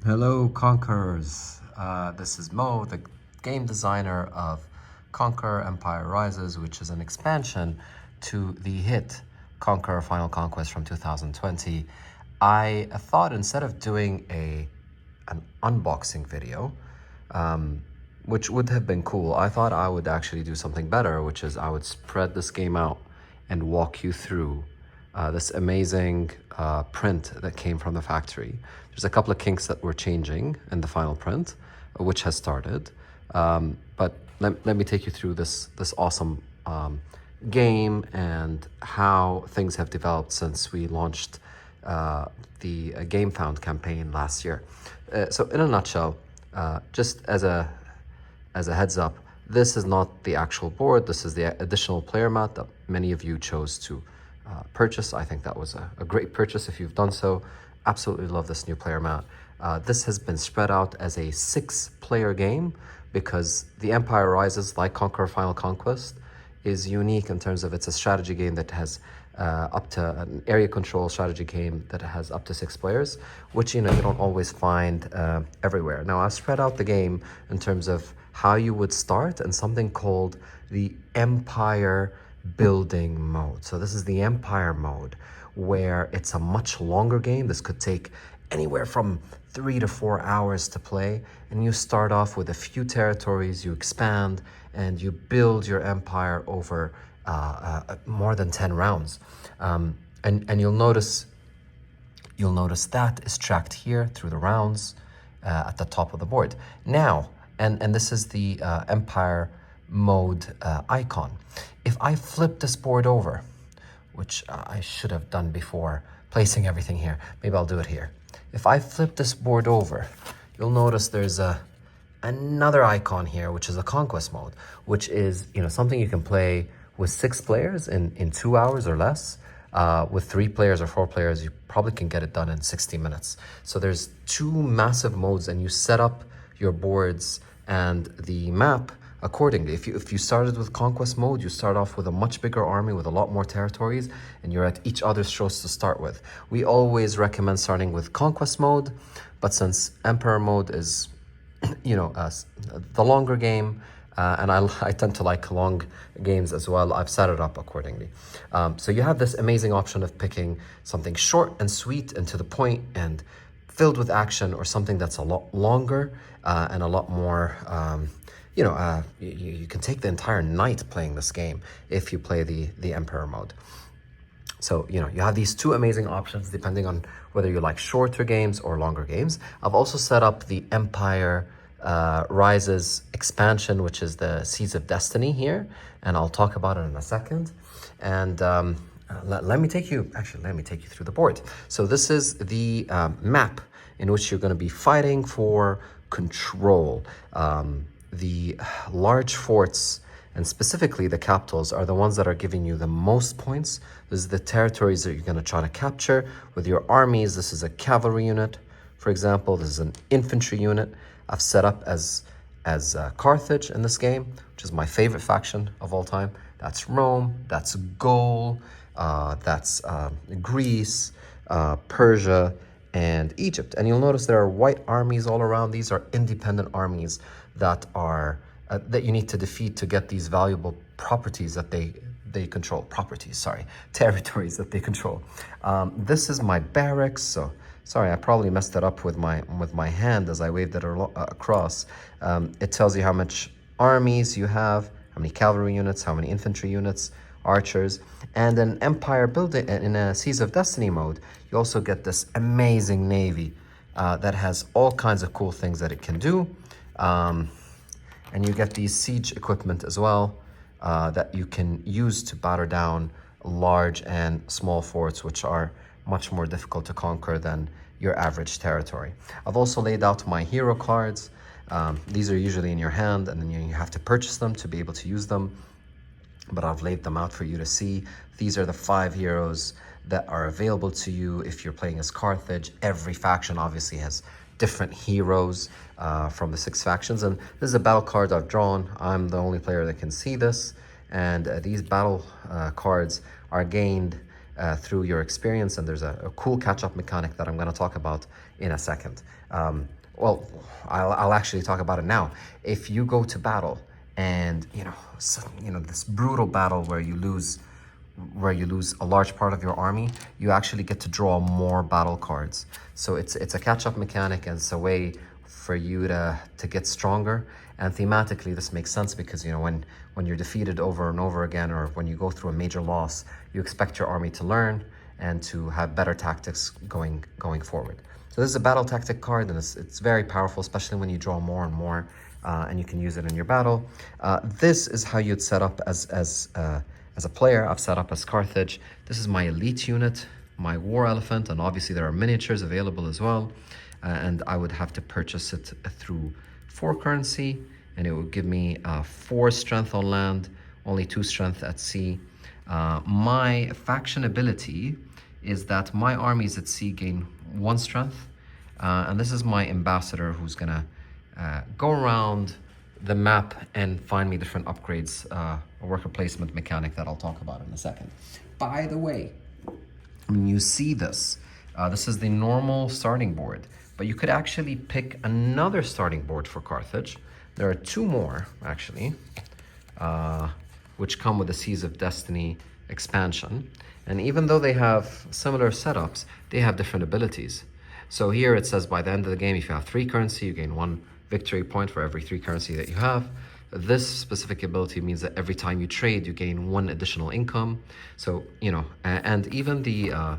Hello, Conquerors. This is Mo, the game designer of Conquer Empire Rises, which is an expansion to the hit Conquer Final Conquest from 2020. I thought instead of doing an unboxing video, which would have been cool, I thought I would actually do something better, which is I would spread this game out and walk you through this amazing print that came from the factory. There's a couple of kinks that were changing in the final print, which has started. But let me take you through this awesome game and how things have developed since we launched the Game Found campaign last year. So in a nutshell, just as a heads up, this is not the actual board. This is the additional player mat that many of you chose to purchase. I think that was a great purchase if you've done so. Absolutely love this new player mat. This has been spread out as a 6-player game because the Empire Rises, like Conquer Final Conquest, is unique in terms of it's a strategy game that has up to an area control strategy game that has up to 6 players, which you don't always find everywhere. Now I've spread out the game in terms of how you would start and something called the Empire building mode. So this is the Empire mode where it's a much longer game. This could take anywhere from 3 to 4 hours to play, and you start off with a few territories, you expand, and you build your empire over more than 10 rounds. And you'll notice that is tracked here through the rounds at the top of the board. Now, and this is the Empire mode icon. If I flip this board over, which I should have done before placing everything here, maybe I'll do it here. If I flip this board over, you'll notice there's another icon here, which is a conquest mode, which is something you can play with 6 players in 2 hours or less. With 3 players or 4 players, you probably can get it done in 60 minutes. So there's 2 massive modes, and you set up your boards and the map accordingly. If you started with conquest mode, you start off with a much bigger army with a lot more territories, and you're at each other's throats to start with. We always recommend starting with conquest mode, but since Emperor mode is the longer game, and I tend to like long games as well, I've set it up accordingly. So you have this amazing option of picking something short and sweet and to the point and filled with action, or something that's a lot longer and a lot more you can take the entire night playing this game if you play the Emperor mode. So, you have these 2 amazing options depending on whether you like shorter games or longer games. I've also set up the Empire Rises expansion, which is the Seeds of Destiny here, and I'll talk about it in a second. And let me take you through the board. So this is the map in which you're going to be fighting for control. The large forts, and specifically the capitals, are the ones that are giving you the most points. This is the territories that you're going to try to capture with your armies. This is a cavalry unit, for example. This is an infantry unit I've set up as Carthage in this game, which is my favorite faction of all time. That's Rome, that's Gaul, that's Greece, Persia, and Egypt. And you'll notice there are white armies all around. These are independent armies that are that you need to defeat to get these valuable properties that they control. Territories that they control. This is my barracks. So sorry, I probably messed it up with my hand as I waved it across. It tells you how much armies you have, how many cavalry units, how many infantry units, archers. And an Empire building in a Seeds of Destiny mode, you also get this amazing navy that has all kinds of cool things that it can do. And you get these siege equipment as well that you can use to batter down large and small forts, which are much more difficult to conquer than your average territory. I've also laid out my hero cards. These are usually in your hand, and then you have to purchase them to be able to use them. But I've laid them out for you to see. These are the 5 heroes that are available to you if you're playing as Carthage. Every faction obviously has different heroes from the 6 factions, and this is a battle card I've drawn. I'm the only player that can see this, and these battle cards are gained through your experience, and there's a cool catch-up mechanic that I'm going to talk about in a second. Well, I'll actually talk about it now. If you go to battle and this brutal battle where you lose a large part of your army, you actually get to draw more battle cards. So it's a catch-up mechanic, and it's a way for you to get stronger. And thematically, this makes sense because when you're defeated over and over again, or when you go through a major loss, you expect your army to learn and to have better tactics going forward. So this is a battle tactic card, and it's very powerful, especially when you draw more and more, and you can use it in your battle. This is how you'd set up as a player. I've set up as Carthage. This is my elite unit, my war elephant, and obviously there are miniatures available as well. And I would have to purchase it through 4 currency, and it would give me 4 strength on land, only 2 strength at sea. My faction ability is that my armies at sea gain 1 strength, and this is my ambassador who's gonna go around the map and find me different upgrades, a worker placement mechanic that I'll talk about in a second. By the way, when you see this, this is the normal starting board, but you could actually pick another starting board for Carthage. There are 2 more, actually, which come with the Seas of Destiny expansion. And even though they have similar setups, they have different abilities. So here it says by the end of the game, if you have 3 currency, you gain 1 victory point for every 3 currency that you have. This specific ability means that every time you trade, you gain 1 additional income. So, and even the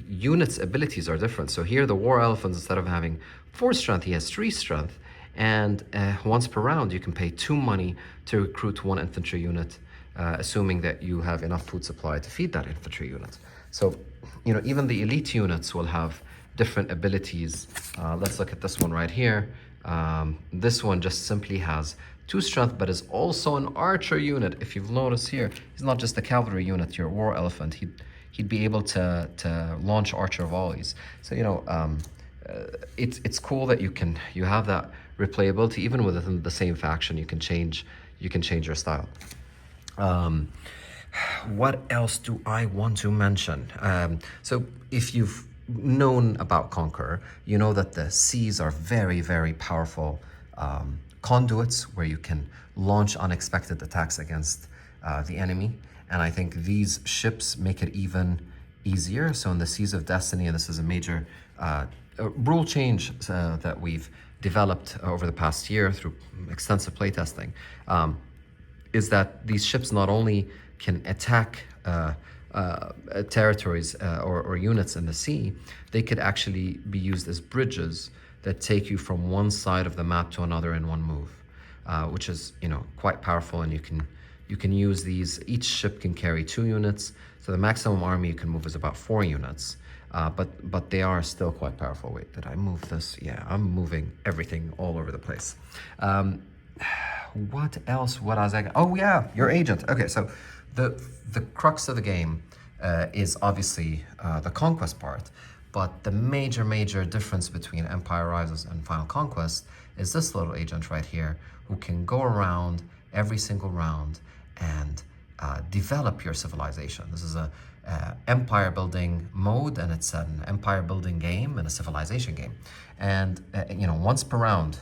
unit's abilities are different. So here the War Elephant, instead of having 4 strength, he has 3 strength. And once per round, you can pay 2 money to recruit 1 infantry unit, assuming that you have enough food supply to feed that infantry unit. So, even the elite units will have different abilities. Let's look at this one right here. This one just simply has 2 strength, but is also an archer unit. If you've noticed here, he's not just a cavalry unit, your War Elephant. He'd be able to launch archer volleys. So, it's cool that you have that replayability even within the same faction. You can change your style. What else do I want to mention? So if you've known about Conquer, you know that the seas are very, very powerful conduits where you can launch unexpected attacks against the enemy. And I think these ships make it even easier. So in the Seas of Destiny, and this is a major rule change that we've developed over the past year through extensive playtesting, is that these ships not only can attack territories or units in the sea, they could actually be used as bridges that take you from one side of the map to another in one move, which is quite powerful. And you can use these. Each ship can carry 2 units, so the maximum army you can move is about 4 units. But they are still quite powerful. Wait, did I move this? Yeah, I'm moving everything all over the place. What else? What was I? Oh yeah, your agent. Okay, so the crux of the game is obviously the conquest part, but the major difference between Empire Rises and Final Conquest is this little agent right here, who can go around every single round and develop your civilization. This is a empire building mode, and it's an empire building game and a civilization game. And once per round,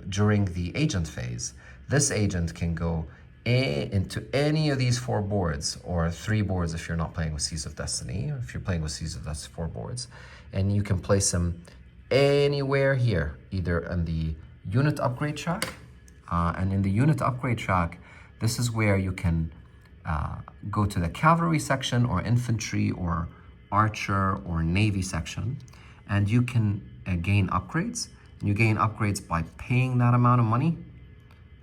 during the agent phase, this agent can go into any of these 4 boards, or 3 boards if you're not playing with Seas of Destiny. If you're playing with Seas of Destiny, 4 boards, and you can place them anywhere here, either in the unit upgrade track, and in the unit upgrade track, this is where you can go to the cavalry section, or infantry, or archer, or navy section, and you can gain upgrades. You gain upgrades by paying that amount of money.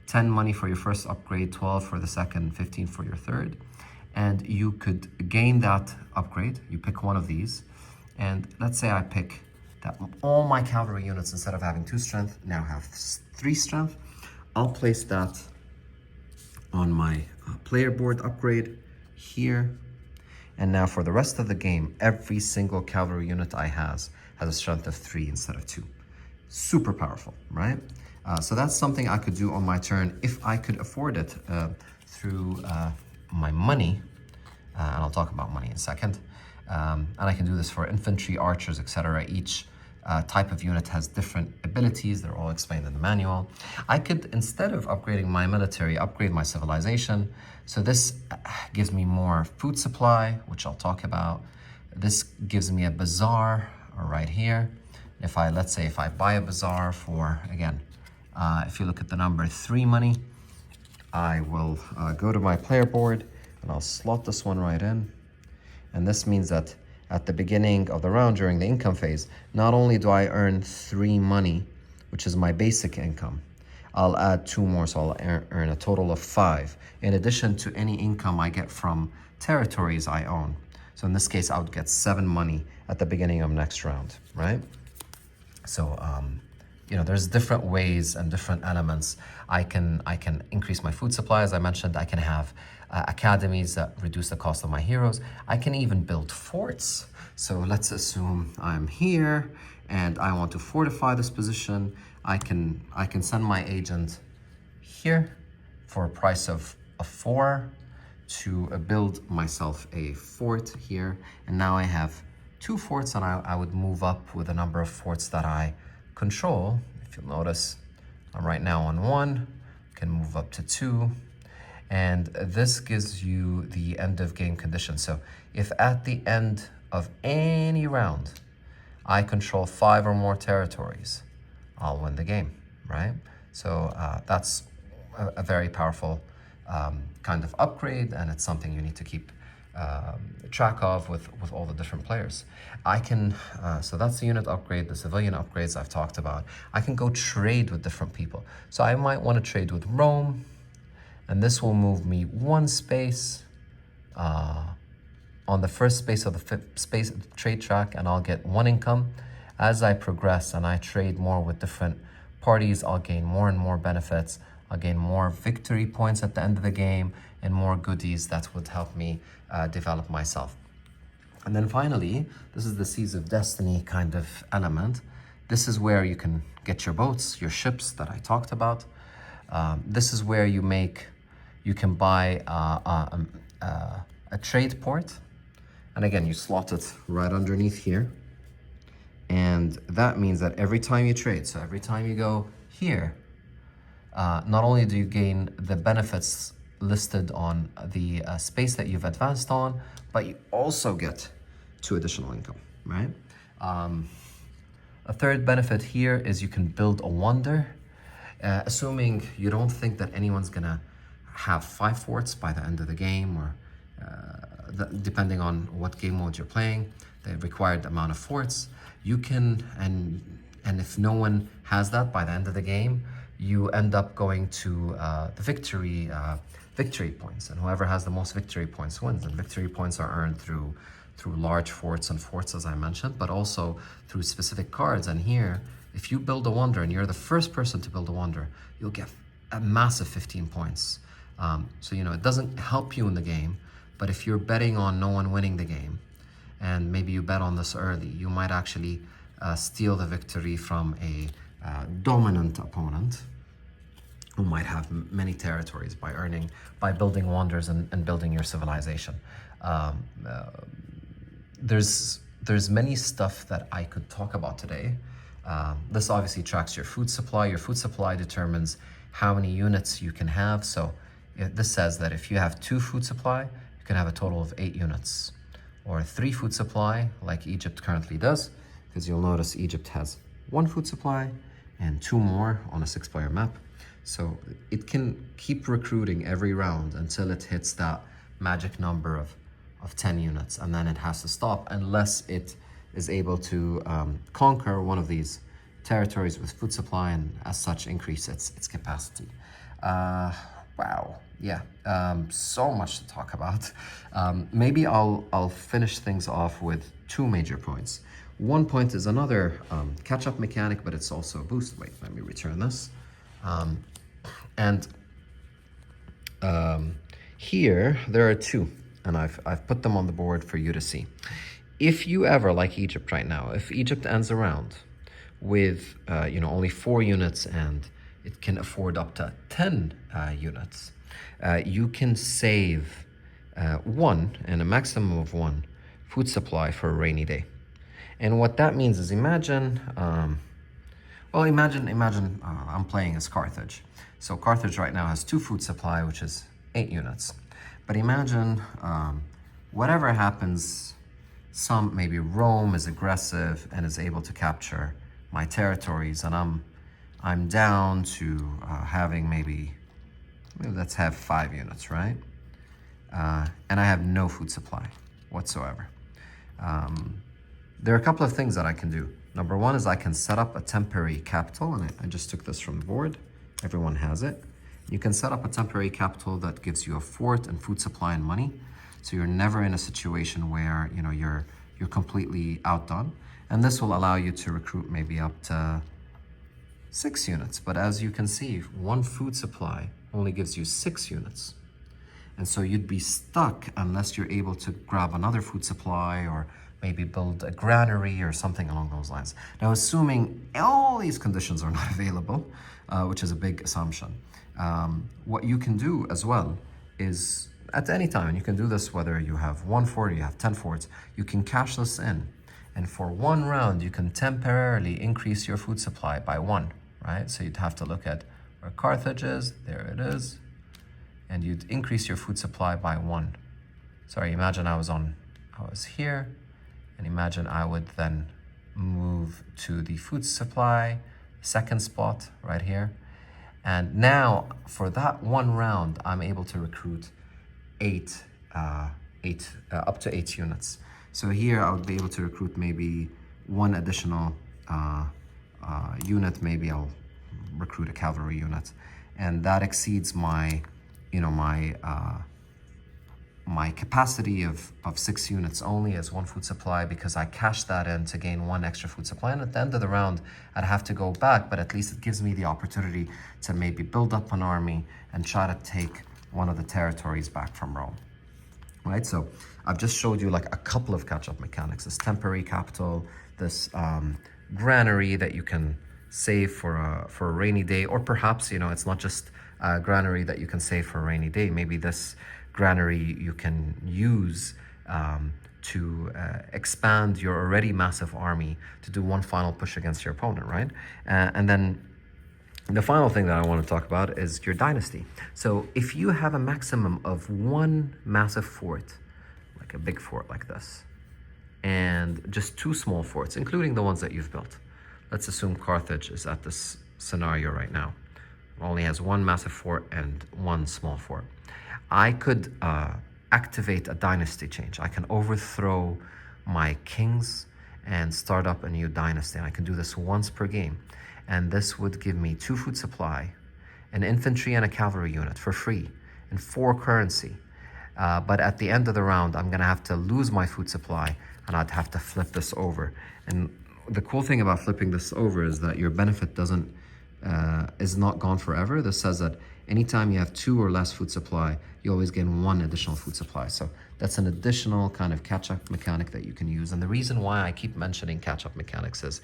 10 money for your first upgrade, 12 for the second, 15 for your third. And you could gain that upgrade. You pick one of these, and let's say I pick that all my cavalry units, instead of having 2 strength, now have 3 strength. I'll place that on my player board upgrade here. And now for the rest of the game, every single cavalry unit I has a strength of 3 instead of 2. Super powerful, right? So that's something I could do on my turn if I could afford it through my money. and I'll talk about money in a second. And I can do this for infantry, archers, etc. Each type of unit has different abilities. They're all explained in the manual. I could, instead of upgrading my military, upgrade my civilization. So this gives me more food supply, which I'll talk about. This gives me a bazaar right here. If I, let's say if I buy a bazaar for, again, if you look at the number 3 money, I will go to my player board and I'll slot this one right in. And this means that at the beginning of the round during the income phase, not only do I earn 3 money, which is my basic income, I'll add 2 more, so I'll earn a total of 5, in addition to any income I get from territories I own. So in this case, I would get 7 money at the beginning of next round, right? So, you know, there's different ways and different elements. I can increase my food supply. As I mentioned, I can have academies that reduce the cost of my heroes. I can even build forts. So let's assume I'm here and I want to fortify this position. I can send my agent here for a price of 4 to build myself a fort here. And now I have 2 forts, and I would move up with the number of forts that I control. If you'll notice, I'm right now on 1, can move up to 2. And this gives you the end of game condition. So if at the end of any round, I control 5 or more territories, I'll win the game, right? So that's a very powerful kind of upgrade, and it's something you need to keep track of with all the different players. I can, so that's the unit upgrade, the civilian upgrades I've talked about. I can go trade with different people. So I might want to trade with Rome, and this will move me 1 space on the first space of the space trade track, and I'll get 1 income. As I progress and I trade more with different parties, I'll gain more and more benefits. I'll gain more victory points at the end of the game and more goodies that would help me develop myself. And then finally, this is the Seas of Destiny kind of element. This is where you can get your boats, your ships that I talked about. This is where you can buy a trade port. And again, you slot it right underneath here. And that means that every time you trade, so every time you go here, not only do you gain the benefits listed on the space that you've advanced on, but you also get 2 additional income, right? A third benefit here is you can build a wonder, assuming you don't think that anyone's gonna have 5 forts by the end of the game, or depending on what game mode you're playing, the required amount of forts. You can, and if no one has that by the end of the game, you end up going to the victory points, and whoever has the most victory points wins. And victory points are earned through large forts and forts, as I mentioned, but also through specific cards. And here, if you build a wonder and you're the first person to build a wonder, you'll get a massive 15 points. So, you know, it doesn't help you in the game, but if you're betting on no one winning the game, and maybe you bet on this early, you might actually steal the victory from a dominant opponent who might have many territories by building wonders and building your civilization. There's many stuff that I could talk about today. This obviously tracks your food supply. Your food supply determines how many units you can have. So this says that if you have 2 food supply, you can have a total of 8 units. Or 3 food supply, like Egypt currently does, because you'll notice Egypt has 1 food supply and 2 more on a 6-player map. So it can keep recruiting every round until it hits that magic number of 10 units, and then it has to stop unless it is able to conquer one of these territories with food supply, and as such increase its capacity. Wow, yeah, so much to talk about. Maybe I'll finish things off with 2 major points. One point is another catch-up mechanic, but it's also a boost. Wait, let me return this. Here there are 2, and I've put them on the board for you to see. If you ever, like Egypt right now, if Egypt ends a round with only 4 units and it can afford up to 10 units, you can save one, and a maximum of one, food supply for a rainy day. And what that means is imagine I'm playing as Carthage. So Carthage right now has 2 food supply, which is 8 units. But imagine whatever happens, maybe Rome is aggressive and is able to capture my territories, and I'm down to having maybe let's have 5 units, right? And I have no food supply whatsoever. There are a couple of things that I can do. Number one is I can set up a temporary capital, and I just took this from the board. Everyone has it. You can set up a temporary capital that gives you a fort and food supply and money, so you're never in a situation where you're completely outdone. And this will allow you to recruit maybe up to 6 units. But as you can see, 1 food supply only gives you 6 units. And so you'd be stuck unless you're able to grab another food supply or maybe build a granary or something along those lines. Now, assuming all these conditions are not available, which is a big assumption, what you can do as well is at any time, and you can do this whether you have 1 fort or you have 10 forts, you can cash this in. And for 1 round, you can temporarily increase your food supply by 1, right? So you'd have to look at where Carthage is, there it is, and you'd increase your food supply by 1. Sorry, imagine I was here, and imagine I would then move to the food supply, second spot right here. And now for that 1 round, I'm able to recruit up to 8 units. So here I would be able to recruit maybe 1 additional unit. Maybe I'll recruit a cavalry unit, and that exceeds my capacity of 6 units only as 1 food supply, because I cashed that in to gain 1 extra food supply. And at the end of the round, I'd have to go back, but at least it gives me the opportunity to maybe build up an army and try to take one of the territories back from Rome, right? So I've just showed you like a couple of catch-up mechanics, this temporary capital, this granary that you can save for a rainy day, or perhaps, it's not just a granary that you can save for a rainy day. Maybe this granary you can use to expand your already massive army to do 1 final push against your opponent, right? And then the final thing that I want to talk about is your dynasty. So if you have a maximum of 1 massive fort, like a big fort like this, and just 2 small forts, including the ones that you've built. Let's assume Carthage is at this scenario right now. It only has 1 massive fort and 1 small fort. I could activate a dynasty change. I can overthrow my kings and start up a new dynasty. And I can do this once per game. And this would give me 2 food supply, an infantry and a cavalry unit for free, and 4 currency. But at the end of the round, I'm gonna have to lose my food supply, and I'd have to flip this over. And the cool thing about flipping this over is that your benefit is not gone forever. This says that anytime you have 2 or less food supply, you always gain 1 additional food supply. So that's an additional kind of catch-up mechanic that you can use. And the reason why I keep mentioning catch-up mechanics is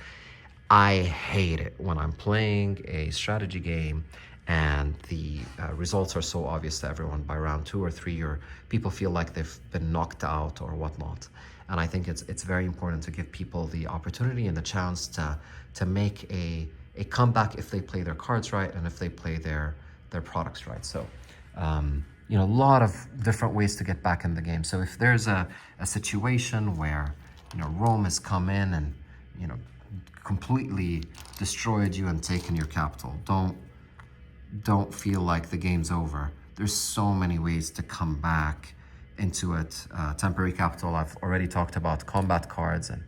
I hate it when I'm playing a strategy game and the results are so obvious to everyone. By round 2 or 3, people feel like they've been knocked out or whatnot. And I think it's very important to give people the opportunity and the chance to make a comeback if they play their cards right and if they play their products right. So, a lot of different ways to get back in the game. So if there's a situation where, Rome has come in and, completely destroyed you and taken your capital, don't feel like the game's over. There's so many ways to come back into it. Temporary capital, I've already talked about combat cards and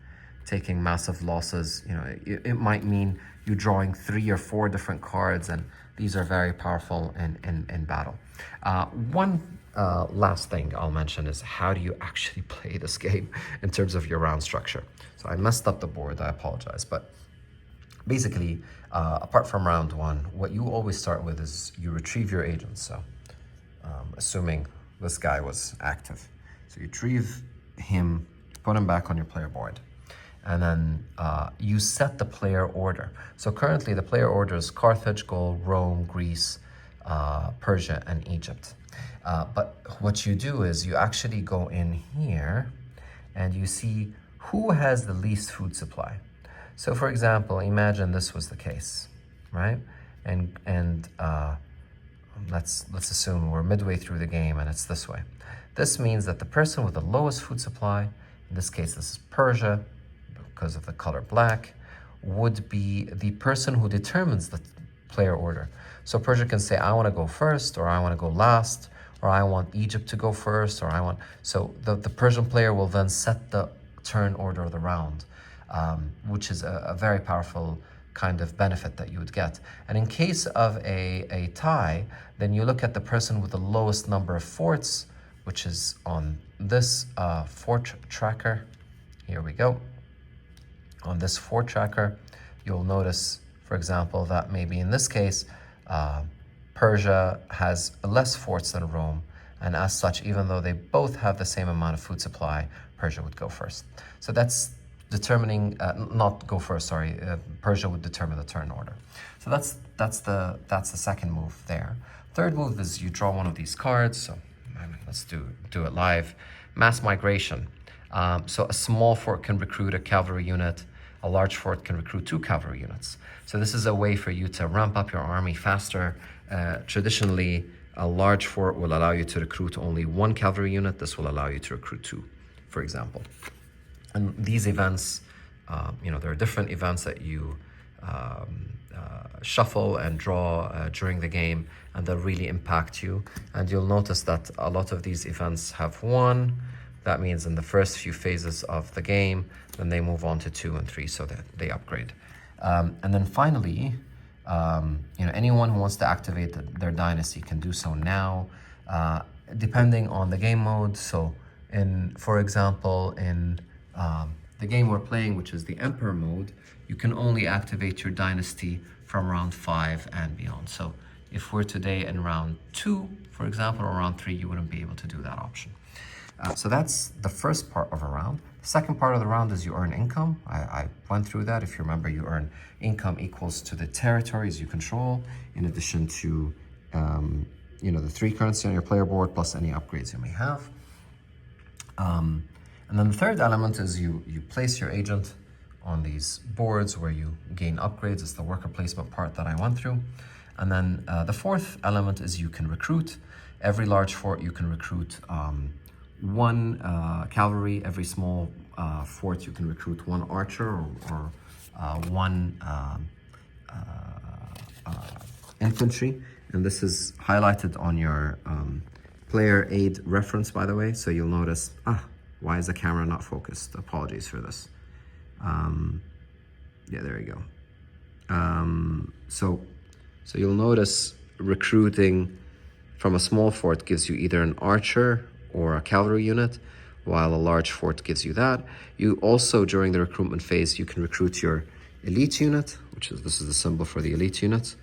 taking massive losses. It might mean you drawing 3 or 4 different cards, and these are very powerful in battle. One last thing I'll mention is how do you actually play this game in terms of your round structure. So I messed up the board, I apologize, but basically, apart from round 1, what you always start with is you retrieve your agents. So assuming this guy was active, so you retrieve him, put him back on your player board, and then you set the player order. So currently the player order is Carthage, Gaul, Rome, Greece, Persia, and Egypt. But what you do is you actually go in here and you see who has the least food supply. So for example, imagine this was the case, right? And let's assume we're midway through the game and it's this way. This means that the person with the lowest food supply, in this case this is Persia, because of the color black, would be the person who determines the player order. So Persia can say, I want to go first, or I want to go last, or I want Egypt to go first, or I want... So the Persian player will then set the turn order of the round, which is a very powerful kind of benefit that you would get. And in case of a tie, then you look at the person with the lowest number of forts, which is on this fort tracker. Here we go. On this fort tracker, you'll notice, for example, that maybe in this case, Persia has less forts than Rome, and as such, even though they both have the same amount of food supply, Persia would go first. So that's determining, not go first, sorry, Persia would determine the turn order. So that's the second move there. Third move is you draw one of these cards. So let's do it live. Mass migration. So a small fort can recruit a cavalry unit. A large fort can recruit 2 cavalry units. So this is a way for you to ramp up your army faster. Traditionally, a large fort will allow you to recruit only 1 cavalry unit. This will allow you to recruit 2, for example. And these events, there are different events that you shuffle and draw during the game, and they'll really impact you. And you'll notice that a lot of these events have 1. That means in the first few phases of the game, then they move on to 2 and 3, so that they upgrade. And then finally, anyone who wants to activate their dynasty can do so now, depending on the game mode. So, for example, in the game we're playing, which is the Emperor mode, you can only activate your dynasty from round 5 and beyond. So if we're today in round 2, for example, or round 3, you wouldn't be able to do that option. So that's the first part of a round. The second part of the round is you earn income. I went through that. If you remember, you earn income equals to the territories you control, in addition to the 3 currency on your player board, plus any upgrades you may have. And then the third element is you place your agent on these boards where you gain upgrades. It's the worker placement part that I went through. And then the fourth element is you can recruit. Every large fort you can recruit 1 cavalry. Every small fort you can recruit 1 archer or 1 infantry. And this is highlighted on your player aid reference, by the way. So you'll notice, why is the camera not focused? Apologies for this. Yeah, there you go. So you'll notice recruiting from a small fort gives you either an archer or a cavalry unit, while a large fort gives you that. You also, during the recruitment phase, you can recruit your elite unit, this is the symbol for the elite unit.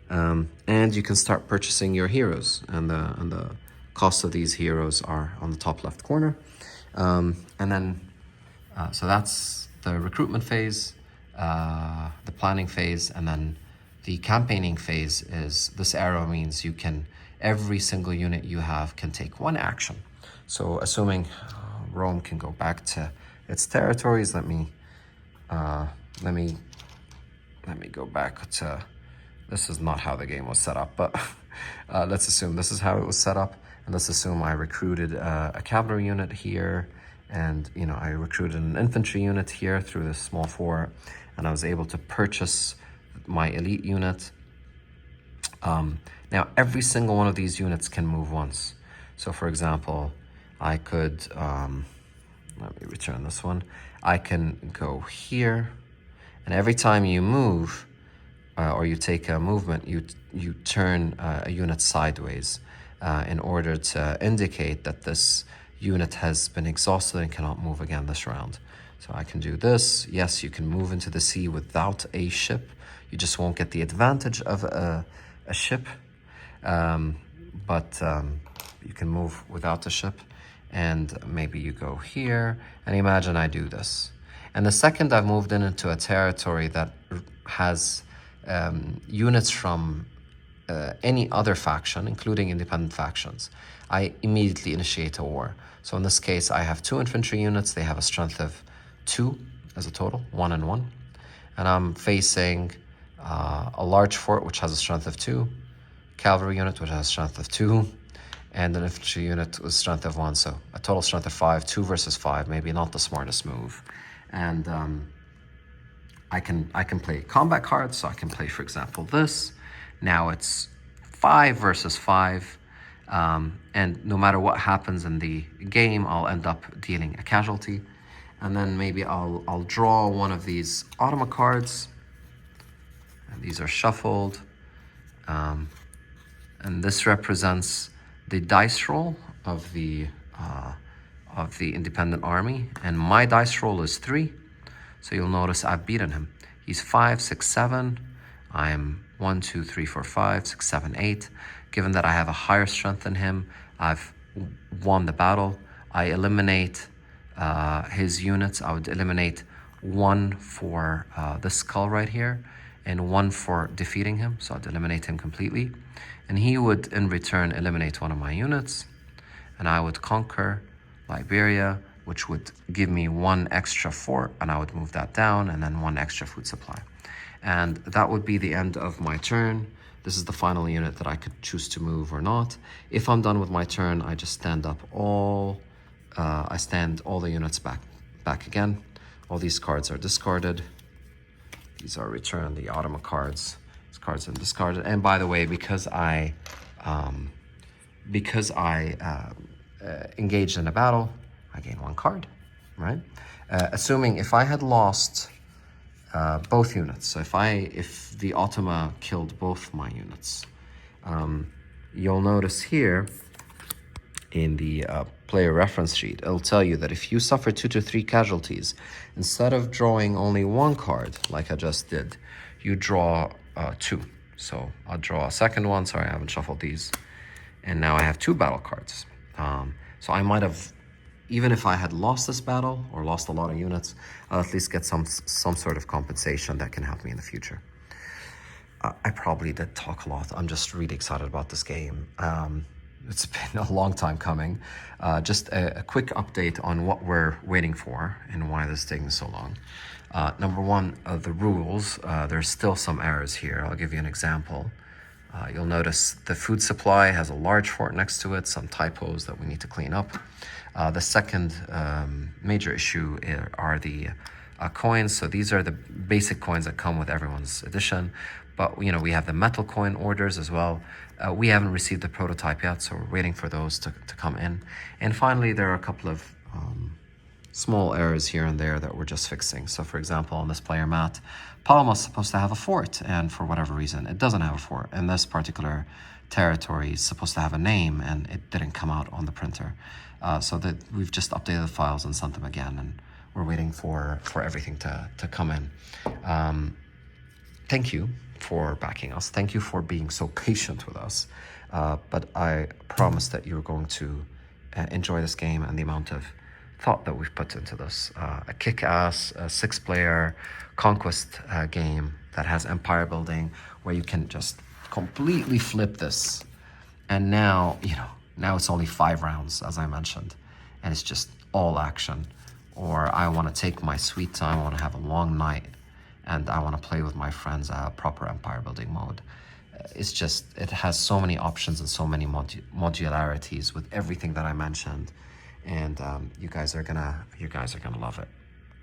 And you can start purchasing your heroes, and the cost of these heroes are on the top left corner. So that's the recruitment phase, the planning phase, and then the campaigning phase is, this arrow means every single unit you have can take 1 action. So assuming Rome can go back to its territories, let me go back to, this is not how the game was set up, but let's assume this is how it was set up. And let's assume I recruited a cavalry unit here, and I recruited an infantry unit here through this small fort, and I was able to purchase my elite unit. Now every single one of these units can move once. So for example, I could, let me return this one. I can go here, and every time you move, or you take a movement, you turn a unit sideways in order to indicate that this unit has been exhausted and cannot move again this round. So I can do this. Yes, you can move into the sea without a ship. You just won't get the advantage of a ship, but you can move without the ship. And maybe you go here, and imagine I do this. And the second I've moved into a territory that has units from any other faction, including independent factions, I immediately initiate a war. So in this case, I have 2 infantry units. They have a strength of 2 as a total, 1 and 1. And I'm facing a large fort, which has a strength of 2, cavalry unit, which has a strength of 2, and an infantry unit with strength of 1. So a total strength of 5, 2 versus 5, maybe not the smartest move. And I can play combat cards. So I can play, for example, this. Now it's 5 versus 5. And no matter what happens in the game, I'll end up dealing a casualty. And then maybe I'll draw one of these automa cards. And these are shuffled. And this represents the dice roll of the independent army. And my dice roll is 3. So you'll notice I've beaten him. He's 5, 6, 7. I'm 1, 2, 3, 4, 5, 6, 7, 8. Given that I have a higher strength than him, I've won the battle. I eliminate his units. I would eliminate 1 for this skull right here and 1 for defeating him. So I'd eliminate him completely. And he would, in return, eliminate 1 of my units. And I would conquer Liberia, which would give me 1 extra fort, and I would move that down, and then 1 extra food supply. And that would be the end of my turn. This is the final unit that I could choose to move or not. If I'm done with my turn, I just stand up I stand all the units back again. All these cards are discarded. These are returned, the automa cards. These cards are discarded. And by the way, because I engaged in a battle, I gain 1 card, right? Assuming if I had lost both units, so if the automa killed both my units, you'll notice here in the player reference sheet, it'll tell you that if you suffer 2 to 3 casualties, instead of drawing only 1 card like I just did, you draw 2. So I'll draw a second one. Sorry, I haven't shuffled these. And now I have 2 battle cards. So I might have, even if I had lost this battle or lost a lot of units, I'll at least get some sort of compensation that can help me in the future. I probably did talk a lot. I'm just really excited about this game. It's been a long time coming. Just a quick update on what we're waiting for and why this is taking so long. Number 1, the rules. There's still some errors here. I'll give you an example. You'll notice the food supply has a large fort next to it, some typos that we need to clean up. The second major issue are the coins. So these are the basic coins that come with everyone's edition. But we have the metal coin orders as well. We haven't received the prototype yet, so we're waiting for those to come in. And finally, there are a couple of small errors here and there that we're just fixing. So for example, on this player mat, Palma's supposed to have a fort, and for whatever reason, it doesn't have a fort. And this particular territory is supposed to have a name, and it didn't come out on the printer. So that we've just updated the files and sent them again, and we're waiting for everything to come in. Thank you for backing us. Thank you for being so patient with us. But I promise that you're going to enjoy this game and the amount of thought that we've put into this. A kick-ass 6-player conquest game that has empire building, where you can just completely flip this. And now, now it's only 5 rounds, as I mentioned, and it's just all action. Or I want to take my sweet time, I want to have a long night, and I want to play with my friends proper empire building mode. It has so many options and so many modularities with everything that I mentioned, and you guys are gonna love it.